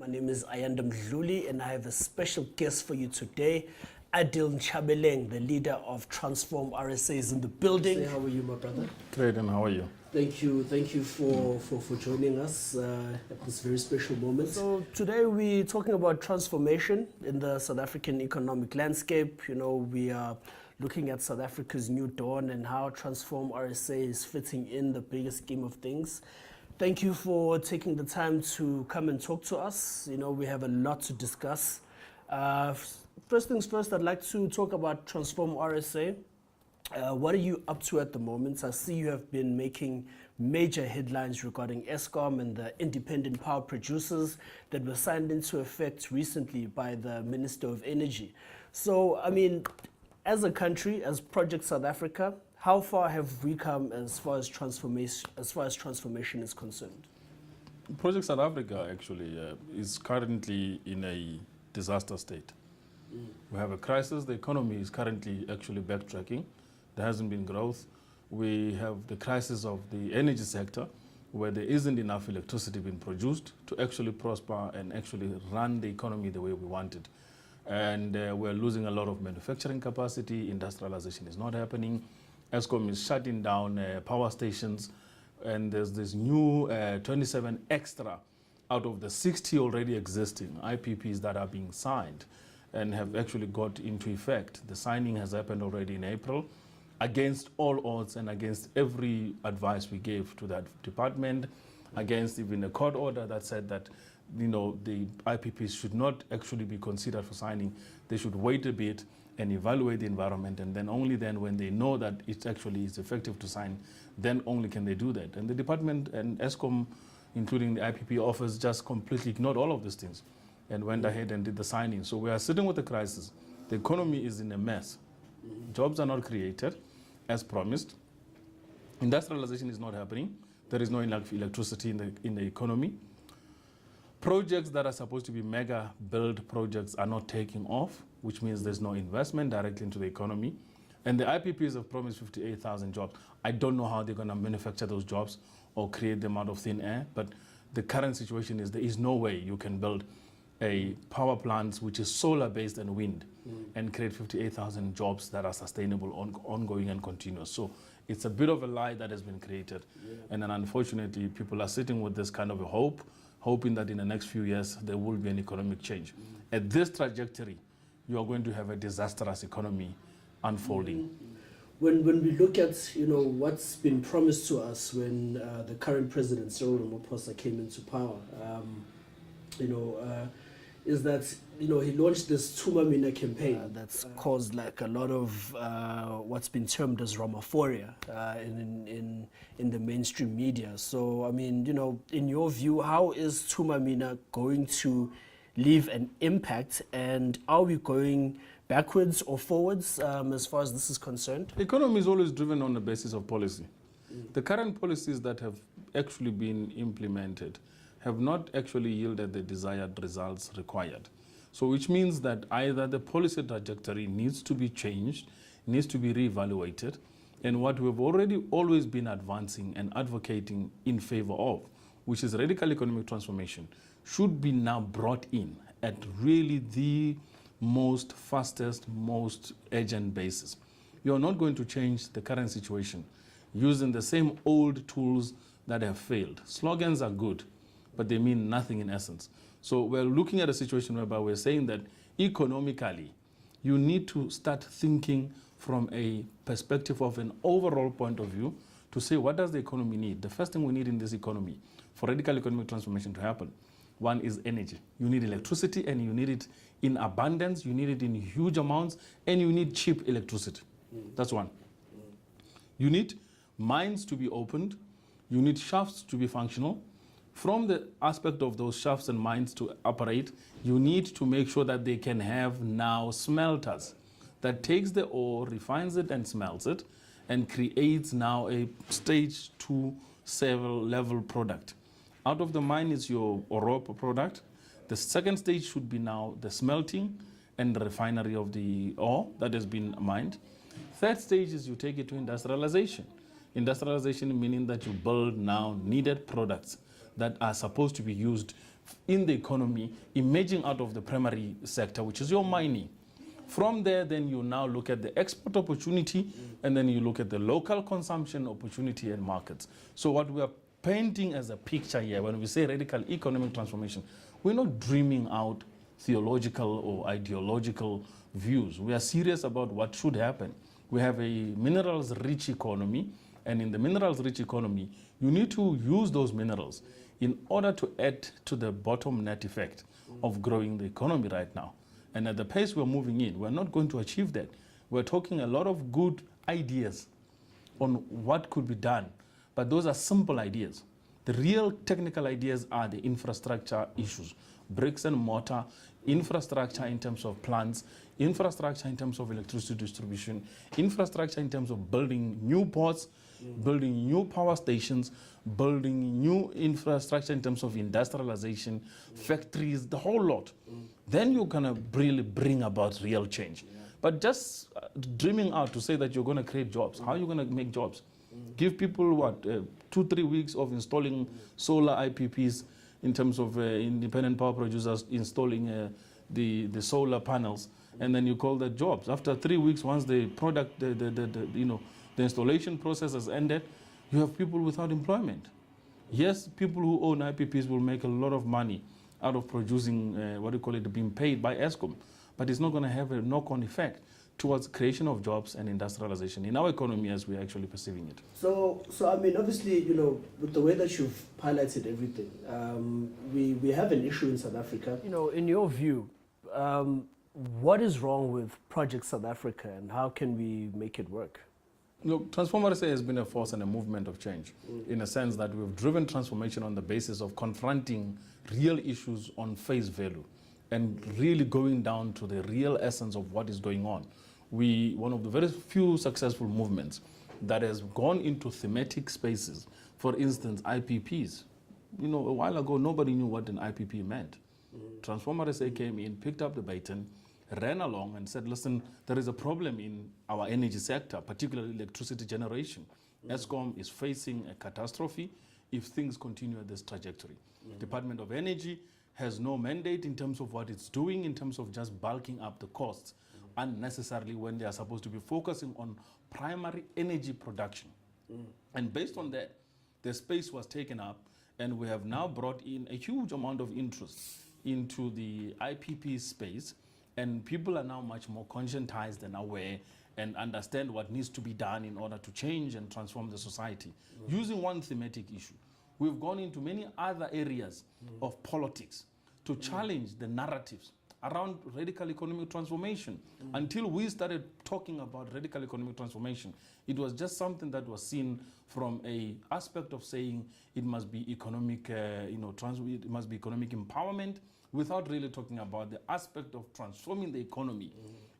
My name is Ayanda Mdluli, and I have a special guest for you today. Adil Nchabeleng, the leader of TransformRSA, is in the building. How are you, my brother? Great, and how are you? Thank you for joining us at this very special moment. So today we're talking about transformation in the South African economic landscape. You know, we are looking at South Africa's new dawn and how TransformRSA is fitting in the bigger scheme of things. Thank you for taking the time to come and talk to us. You know, we have a lot to discuss. First things first, I'd like to talk about TransformRSA. What are you up to at the moment? I see you have been making major headlines regarding Eskom and the independent power producers that were signed into effect recently by the Minister of Energy. So, I mean, as a country, as Project South Africa, how far have we come as far as transformation is concerned? Project South Africa actually is currently in a disaster state. We have a crisis. The economy is currently actually backtracking. There hasn't been growth. We have the crisis of the energy sector, where there isn't enough electricity being produced to actually prosper and actually run the economy the way we want it. And we're losing a lot of manufacturing capacity. Industrialization is not happening. Eskom is shutting down power stations, and there's this new 27 extra out of the 60 already existing IPPs that are being signed and have actually got into effect. The signing has happened already in April, against all odds and against every advice we gave to that department, against even a court order that said that, you know, the IPPs should not actually be considered for signing. They should wait a bit and evaluate the environment, and then only then, when they know that it actually is effective to sign, then only can they do that. And the department and Eskom, including the IPP office, just completely ignored all of these things and went ahead and did the signing. So we are sitting with a crisis. The economy is in a mess. Jobs are not created as promised. Industrialization is not happening. There is no enough electricity in the economy. Projects that are supposed to be mega build projects are not taking off, which means there's no investment directly into the economy. And the IPPs have promised 58,000 jobs. I don't know how they're going to manufacture those jobs or create them out of thin air, but the current situation is there is no way you can build a power plant which is solar-based and wind and create 58,000 jobs that are sustainable, ongoing and continuous. So it's a bit of a lie that has been created. And then unfortunately, people are sitting with this kind of a hope, hoping that in the next few years there will be an economic change. At this trajectory, you are going to have a disastrous economy unfolding. When we look at, you know, what's been promised to us when the current president, Cyril Ramaphosa, came into power, is that, you know, he launched this Tumamina campaign. That's caused like a lot of what's been termed as Ramaphoria in the mainstream media. So, I mean, you know, in your view, how is Tumamina going to leave an impact, and are we going backwards or forwards as far as this is concerned? The economy is always driven on the basis of policy. The current policies that have actually been implemented have not actually yielded the desired results required. So which means that either the policy trajectory needs to be changed, needs to be reevaluated, and what we've already always been advancing and advocating in favor of, which is radical economic transformation, should be now brought in at really the most fastest, most urgent basis. You're not going to change the current situation using the same old tools that have failed. Slogans are good, but they mean nothing in essence. So we're looking at a situation whereby we're saying that economically, you need to start thinking from a perspective of an overall point of view to say, what does the economy need? The first thing we need in this economy for radical economic transformation to happen, one is energy. You need electricity, and you need it in abundance, you need it in huge amounts, and you need cheap electricity. That's one. You need mines to be opened, you need shafts to be functional. From the aspect of those shafts and mines to operate, you need to make sure that they can have now smelters that takes the ore, refines it and smelts it, and creates now a stage 2 level product. Out of the mine is your ore product. The second stage should be now the smelting and the refinery of the ore that has been mined. Third stage is you take it to industrialization. Industrialization meaning that you build now needed products that are supposed to be used in the economy emerging out of the primary sector, which is your mining. From there, then you now look at the export opportunity, and then you look at the local consumption opportunity and markets. So what we are painting as a picture here, when we say radical economic transformation, we're not dreaming out theological or ideological views. We are serious about what should happen. We have a minerals-rich economy, and in the minerals-rich economy, you need to use those minerals in order to add to the bottom net effect of growing the economy right now. And at the pace we're moving in, we're not going to achieve that. We're talking a lot of good ideas on what could be done, but those are simple ideas. The real technical ideas are the infrastructure issues, bricks and mortar, infrastructure in terms of plants, infrastructure in terms of electricity distribution, infrastructure in terms of building new ports, building new power stations, building new infrastructure in terms of industrialization, factories, the whole lot. Then you're going to really bring about real change. But just dreaming out to say that you're going to create jobs, how are you going to make jobs? Give people, what, 2-3 weeks of installing solar IPPs in terms of independent power producers installing the solar panels, and then you call that jobs. After 3 weeks, once the product, the installation process has ended, you have people without employment. Yes, people who own IPPs will make a lot of money out of producing, being paid by Eskom, but it's not going to have a knock-on effect towards creation of jobs and industrialization in our economy as we're actually perceiving it. So I mean, obviously, with the way that you've highlighted everything, we have an issue in South Africa. In your view, what is wrong with Project South Africa, and how can we make it work? Look, TransformRSA has been a force and a movement of change in a sense that we've driven transformation on the basis of confronting real issues on face value and really going down to the real essence of what is going on. One of the very few successful movements that has gone into thematic spaces, for instance, IPPs. A while ago, nobody knew what an IPP meant. TransformRSA came in, picked up the baton, ran along and said, listen, there is a problem in our energy sector, particularly electricity generation. Eskom is facing a catastrophe if things continue at this trajectory. Department of Energy has no mandate in terms of what it's doing, in terms of just bulking up the costs unnecessarily when they are supposed to be focusing on primary energy production. And based on that, the space was taken up, and we have now brought in a huge amount of interest into the IPP space, and people are now much more conscientized and aware and understand what needs to be done in order to change and transform the society. Using one thematic issue, we've gone into many other areas of politics to challenge the narratives around radical economic transformation. Until we started talking about radical economic transformation, it was just something that was seen from an aspect of saying it must be economic, it must be economic empowerment, without really talking about the aspect of transforming the economy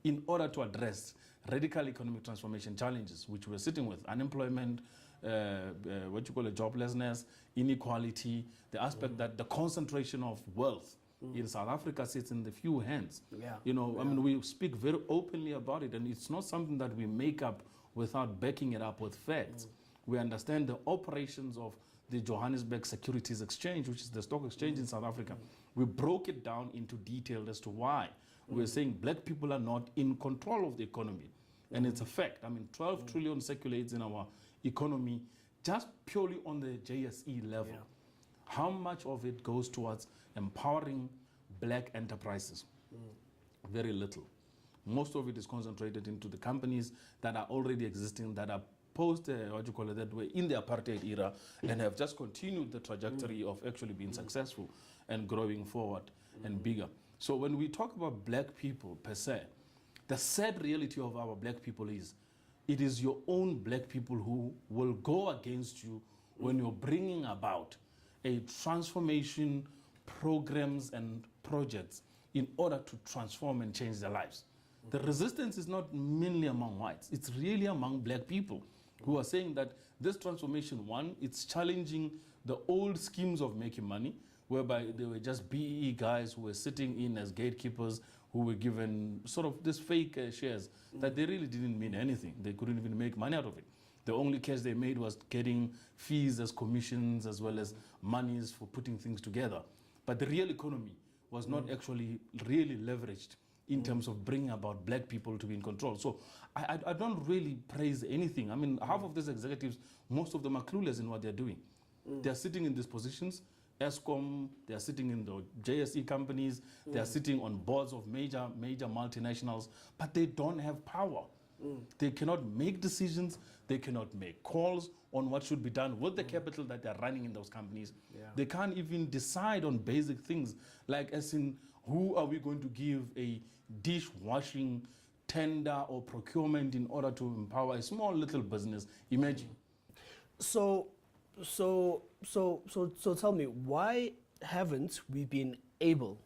in order to address radical economic transformation challenges, which we're sitting with: unemployment, joblessness, inequality, the aspect that the concentration of wealth in South Africa sits in the few hands. I mean, we speak very openly about it, and it's not something that we make up without backing it up with facts. We understand the operations of the Johannesburg Securities Exchange, which is the stock exchange in South Africa. We broke it down into detail as to why we're saying black people are not in control of the economy. And it's a fact. I mean, 12 trillion circulates in our economy just purely on the JSE level. How much of it goes towards empowering black enterprises? Very little. Most of it is concentrated into the companies that are already existing, that are post, that were in the apartheid era and have just continued the trajectory of actually being successful and growing forward and bigger. So when we talk about black people per se, the sad reality of our black people is it is your own black people who will go against you when you're bringing about a transformation programs and projects in order to transform and change their lives. The resistance is not mainly among whites. It's really among black people who are saying that this transformation, one, it's challenging the old schemes of making money, whereby they were just BEE guys who were sitting in as gatekeepers, who were given sort of this fake shares that they really didn't mean anything. They couldn't even make money out of it. The only cash they made was getting fees as commissions as well as monies for putting things together. But the real economy was not actually really leveraged in terms of bringing about black people to be in control. So I don't really praise anything. I mean, half of these executives, most of them are clueless in what they're doing. They're sitting in these positions. Eskom, they are sitting in the JSE companies, they are sitting on boards of major multinationals, but they don't have power. They cannot make decisions, they cannot make calls on what should be done with the capital that they're running in those companies. Yeah. They can't even decide on basic things, like as in who are we going to give a dishwashing tender or procurement in order to empower a small little business. Imagine. So tell me, why haven't we been able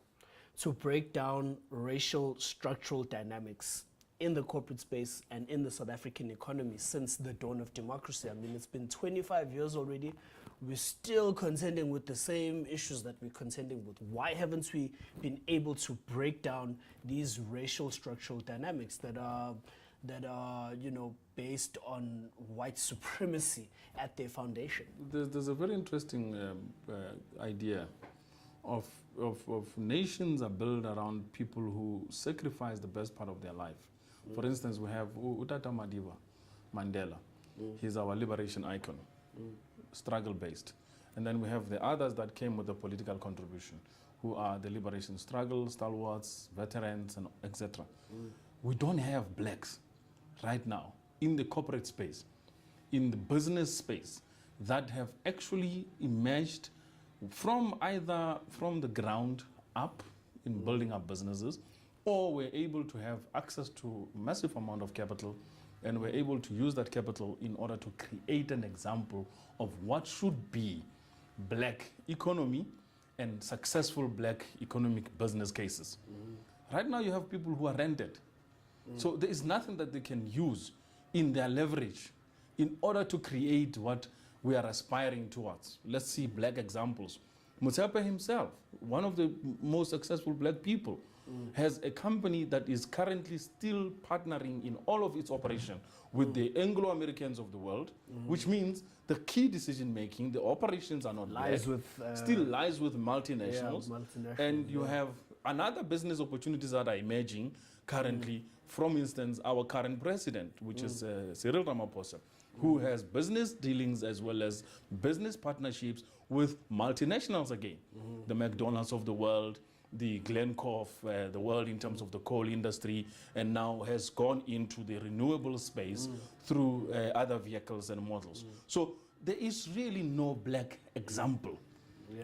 to break down racial structural dynamics in the corporate space and in the South African economy since the dawn of democracy? I mean, it's been 25 years already. We're still contending with the same issues that we're contending with. Why haven't we been able to break down these racial structural dynamics that are based on white supremacy at their foundation? There's a very interesting idea of nations are built around people who sacrifice the best part of their life. For instance, we have Utata Madiba Mandela. He's our liberation icon, struggle-based. And then we have the others that came with a political contribution, who are the liberation struggle, stalwarts, veterans, and etc. We don't have blacks right now in the corporate space, in the business space, that have actually emerged from either from the ground up in building up businesses, or we're able to have access to massive amount of capital, and we're able to use that capital in order to create an example of what should be black economy and successful black economic business cases. Right now you have people who are rented. So there is nothing that they can use in their leverage in order to create what we are aspiring towards. Let's see black examples. Motsepe himself, one of the most successful black people, has a company that is currently still partnering in all of its operation with the Anglo-Americans of the world, which means the key decision making, the operations are not still lies with multinationals. And you have another business opportunities that are emerging currently, from instance, our current president, which is Cyril Ramaphosa, who has business dealings as well as business partnerships with multinationals again, the McDonald's of the world, the Glencore of the world in terms of the coal industry, and now has gone into the renewable space through other vehicles and models. So there is really no black example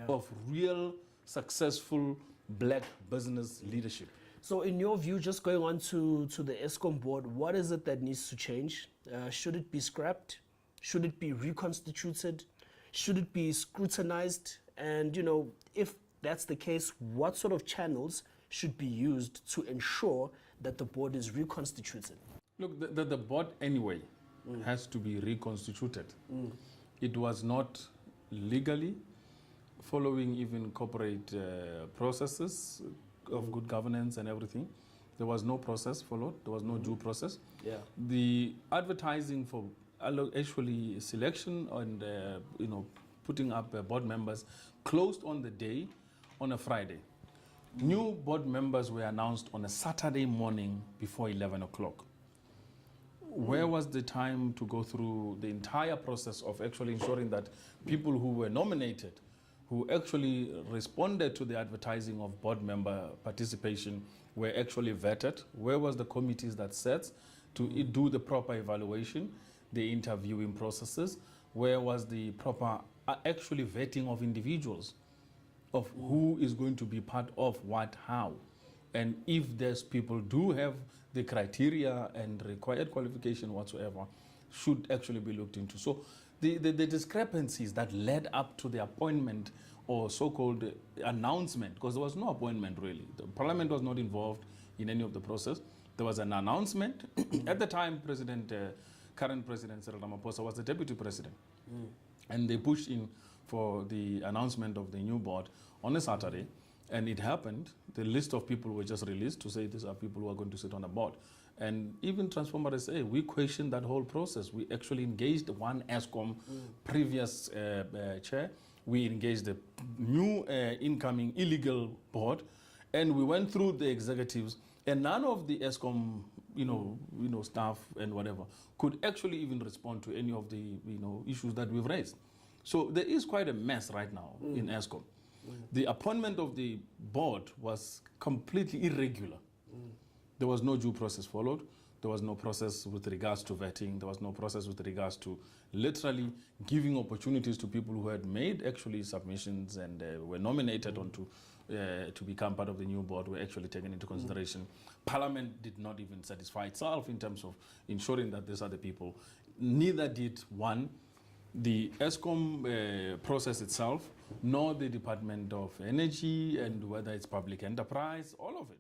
of real successful black business leadership. So in your view, just going on to the Eskom board, what is it that needs to change? Should it be scrapped? Should it be reconstituted? Should it be scrutinized? And, if that's the case, what sort of channels should be used to ensure that the board is reconstituted? Look, the board anyway has to be reconstituted. It was not legally following even corporate processes of good governance and everything. There was no process followed. There was no due process. Yeah. The advertising for actually selection and putting up board members closed on the day on a Friday. New board members were announced on a Saturday morning before 11 o'clock. Where was the time to go through the entire process of actually ensuring that people who were nominated, who actually responded to the advertising of board member participation, were actually vetted? Where was the committees that sat to do the proper evaluation, the interviewing processes? Where was the proper actually vetting of individuals, of who is going to be part of what, how? And if those people do have the criteria and required qualification whatsoever, should actually be looked into. So the discrepancies that led up to the appointment or so-called announcement, because there was no appointment really. The parliament was not involved in any of the process. There was an announcement. At the time, current President Cyril Ramaphosa was the deputy president. And they pushed in for the announcement of the new board on a Saturday. And it happened. The list of people were just released to say these are people who are going to sit on the board. And even TransformRSA, we questioned that whole process. We actually engaged one Eskom previous chair. We engaged the new incoming illegal board, and we went through the executives, and none of the Eskom, staff and whatever could actually even respond to any of the, issues that we've raised. So there is quite a mess right now in Eskom. The appointment of the board was completely irregular. There was no due process followed. There was no process with regards to vetting. There was no process with regards to literally giving opportunities to people who had made actually submissions and were nominated onto to become part of the new board were actually taken into consideration. Parliament did not even satisfy itself in terms of ensuring that these are the people. Neither did the Eskom process itself, nor the Department of Energy and whether it's public enterprise, all of it.